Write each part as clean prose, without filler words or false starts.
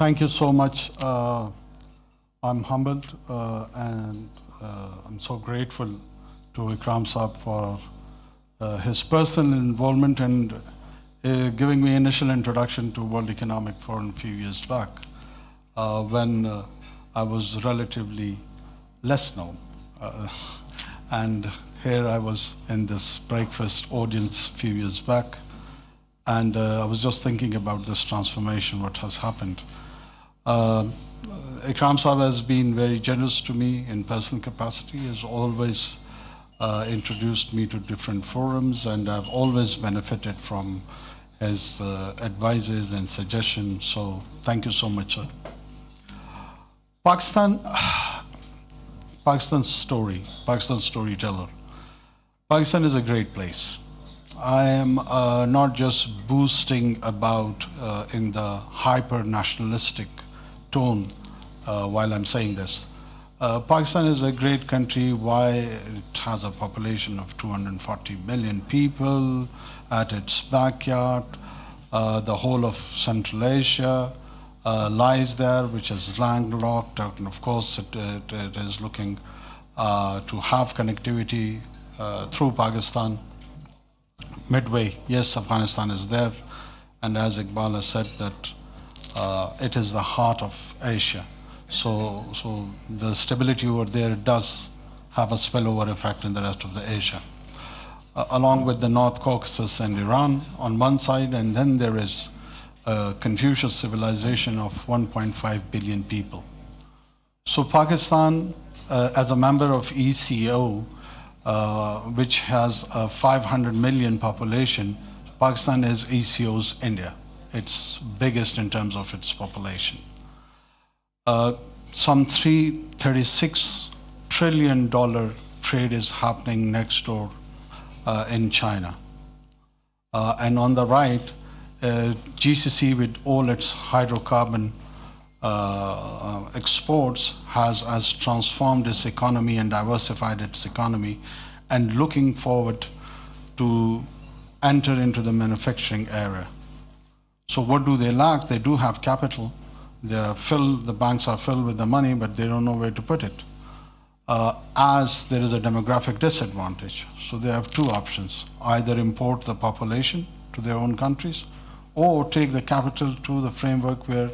Thank you so much. I'm humbled and I'm so grateful to Ikram Saab for his personal involvement and giving me initial introduction to World Economic Forum a few years back when I was relatively less known. And here I was in this breakfast audience a few years back, and I was just thinking about this transformation, what has happened. Ikram Saab has been very generous to me in personal capacity. He has always introduced me to different forums, and I've always benefited from his advices and suggestions. So thank you so much, sir. Pakistan's story, Pakistan's storyteller. Pakistan is a great place. I am not just boasting about in the hyper-nationalistic tone while I'm saying this. Pakistan is a great country. Why? It has a population of 240 million people at its backyard. The whole of Central Asia lies there, which is landlocked, and of course it is looking to have connectivity through Pakistan. Midway, yes, Afghanistan is there, and as Iqbal has said that it is the heart of Asia. So the stability over there does have a spillover effect in the rest of the Asia. Along with the North Caucasus and Iran on one side, and then there is a Confucius civilization of 1.5 billion people. So Pakistan, as a member of ECO, which has a 500 million population, Pakistan is ECO's India. It's biggest in terms of its population. Some $36 trillion trade is happening next door in China. And on the right, GCC with all its hydrocarbon exports has transformed its economy and diversified its economy and looking forward to enter into the manufacturing area. So what do they lack? They do have capital. The banks are filled with the money, but they don't know where to put it. As there is a demographic disadvantage. So they have two options: either import the population to their own countries, or take the capital to the framework where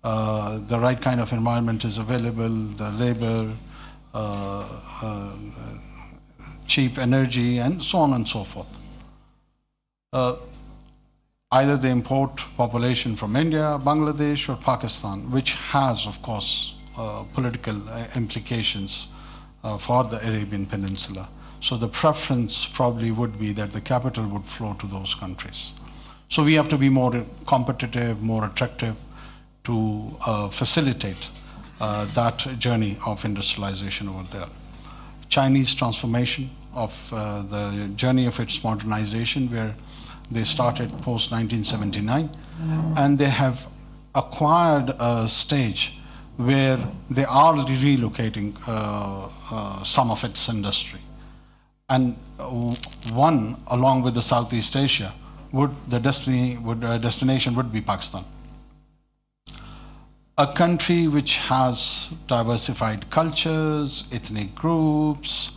the right kind of environment is available, the labor, cheap energy, and so on and so forth. Either they import population from India, Bangladesh, or Pakistan, which has, of course, political implications for the Arabian Peninsula. So the preference probably would be that the capital would flow to those countries. So we have to be more competitive, more attractive to facilitate that journey of industrialization over there. Chinese transformation of the journey of its modernization, where they started post 1979, and they have acquired a stage where they are relocating some of its industry. And one, along with the Southeast Asia, destination would be Pakistan. A country which has diversified cultures, ethnic groups,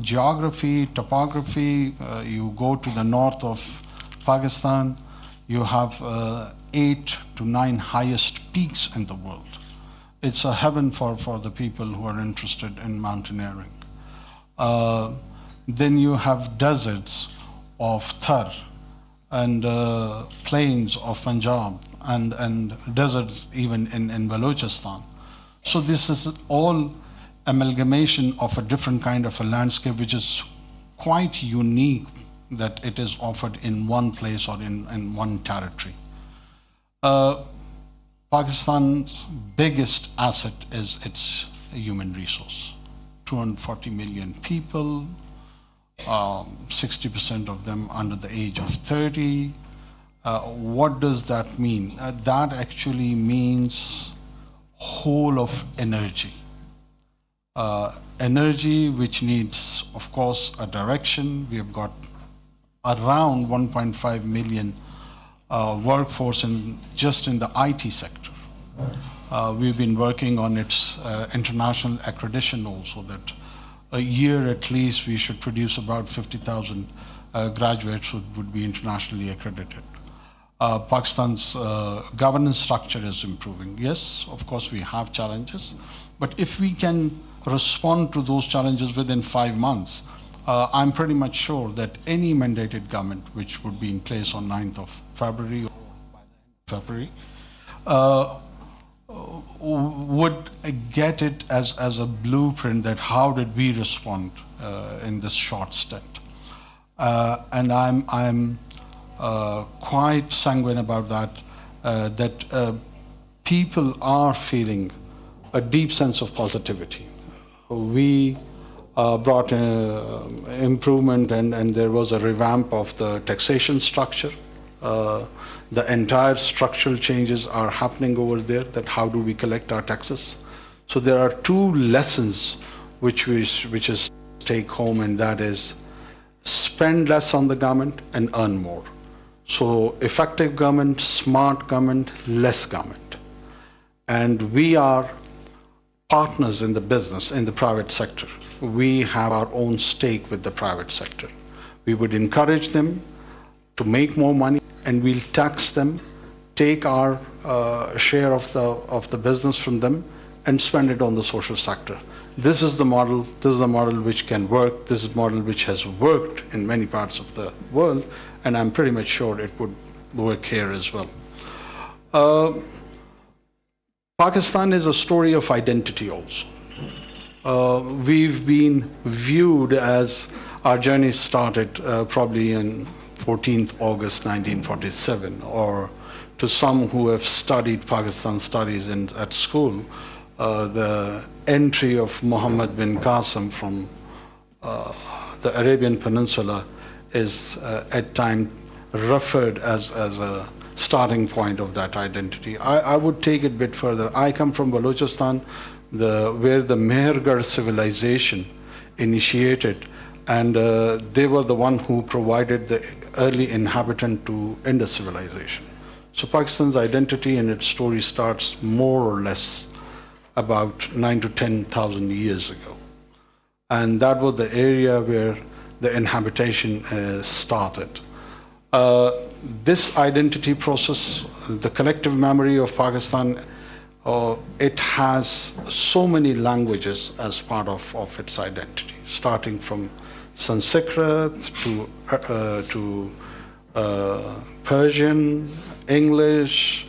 geography, topography. You go to the north of Pakistan, you have 8 to 9 highest peaks in the world. It's a heaven for the people who are interested in mountaineering. Then you have deserts of Thar and plains of Punjab and deserts even in Balochistan. So this is all amalgamation of a different kind of a landscape, which is quite unique that it is offered in one place or in one territory. Pakistan's biggest asset is its human resource. 240 million people, 60% of them under the age of 30. What does that mean? That actually means whole of energy. Energy which needs, of course, a direction. We have got around 1.5 million workforce just in the IT sector. We've been working on its international accreditation also, that a year at least we should produce about 50,000 graduates who would be internationally accredited. Pakistan's governance structure is improving. Yes, of course we have challenges, but if we can respond to those challenges within 5 months, I'm pretty much sure that any mandated government which would be in place on 9th of February or by the end of February would get it as a blueprint that how did we respond in this short stint. And I'm quite sanguine about that, that people are feeling a deep sense of positivity. We brought improvement, and there was a revamp of the taxation structure. The entire structural changes are happening over there, that how do we collect our taxes. So there are 2 lessons which is take home, and that is spend less on the government and earn more. So effective government, smart government, less government. And we are partners in the business, in the private sector. We have our own stake with the private sector. We would encourage them to make more money, and we'll tax them, take our share of the business from them, and spend it on the social sector. This is the model. This is the model which can work. This is the model which has worked in many parts of the world, and I'm pretty much sure it would work here as well. Pakistan is a story of identity also. We've been viewed as, our journey started probably in 14th August 1947, or to some who have studied Pakistan studies at school, the entry of Muhammad bin Qasim from the Arabian Peninsula is at times referred as a starting point of that identity. I would take it a bit further. I come from Balochistan, where the Mehergarh civilization initiated, and they were the one who provided the early inhabitant to Indus civilization. So Pakistan's identity and its story starts more or less about 9,000 to 10,000 years ago. And that was the area where the inhabitation started. This identity process, the collective memory of Pakistan, it has so many languages as part of its identity, starting from Sanskrit to Persian, English,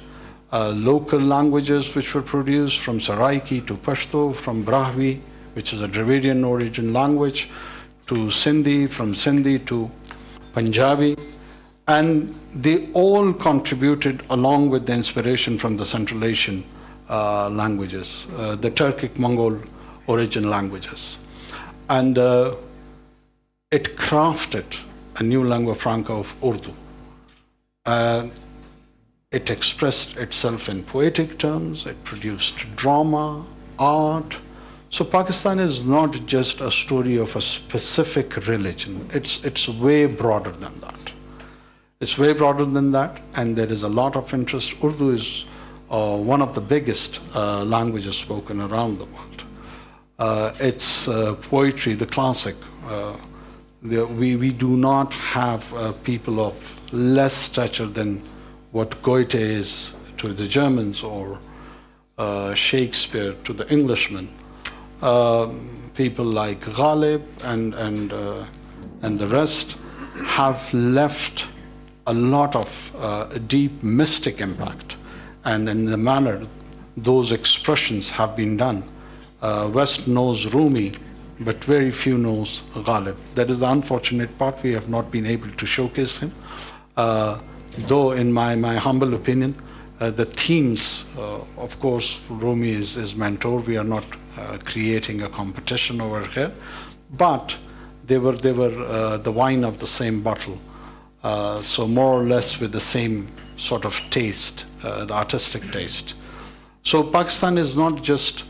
local languages which were produced from Saraiki to Pashto, from Brahvi, which is a Dravidian origin language, to Sindhi, from Sindhi to Punjabi. And they all contributed, along with the inspiration from the Central Asian languages, the Turkic Mongol origin languages. And it crafted a new lingua franca of Urdu. It expressed itself in poetic terms, it produced drama, art. So Pakistan is not just a story of a specific religion, it's way broader than that. It's way broader than that, and there is a lot of interest. Urdu is one of the biggest languages spoken around the world. It's poetry, the classic. We do not have people of less stature than what Goethe is to the Germans, or Shakespeare to the Englishmen. People like Ghalib and the rest have left a lot of deep mystic impact, and in the manner those expressions have been done. West knows Rumi, but very few knows Ghalib. That is the unfortunate part. We have not been able to showcase him. Though in my humble opinion, the themes, of course, Rumi is mentor. We are not creating a competition over here, but they were the wine of the same bottle. So more or less with the same sort of taste, the artistic taste. So Pakistan is not just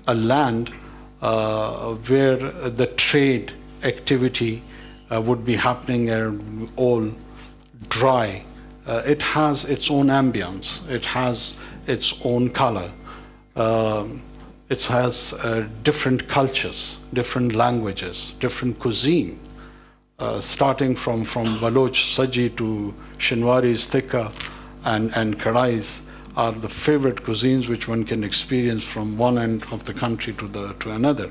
a land where the trade activity would be happening and all dry It has its own ambience. It has its own color. It has different cultures, different languages, different cuisine, starting from Baloch Saji to Shinwari's Tikka and Kadais are the favorite cuisines which one can experience from one end of the country to another.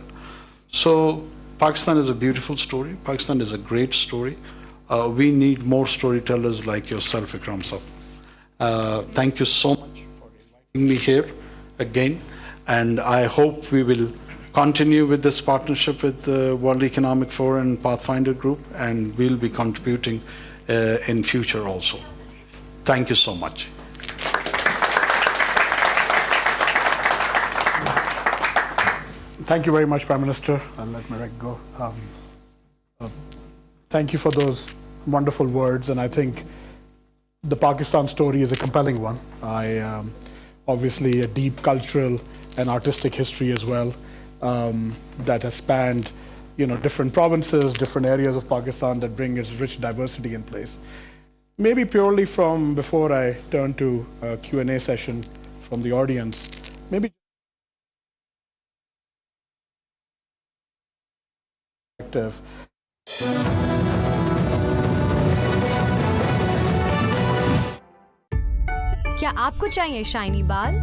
So Pakistan is a beautiful story. Pakistan is a great story. We need more storytellers like yourself, Ikram Sahib. Thank you so much for inviting me here again. And I hope we will continue with this partnership with the World Economic Forum and Pathfinder Group, and we'll be contributing in future also. Thank you so much. Thank you very much, Prime Minister. I'll let Marek go. Thank you for those wonderful words, and I think the Pakistan story is a compelling one. Obviously a deep cultural and artistic history as well, that has spanned, different provinces, different areas of Pakistan that bring its rich diversity in place. Maybe purely from, before I turn to a Q&A session from the audience, maybe क्या आपको चाहिए shiny बाल?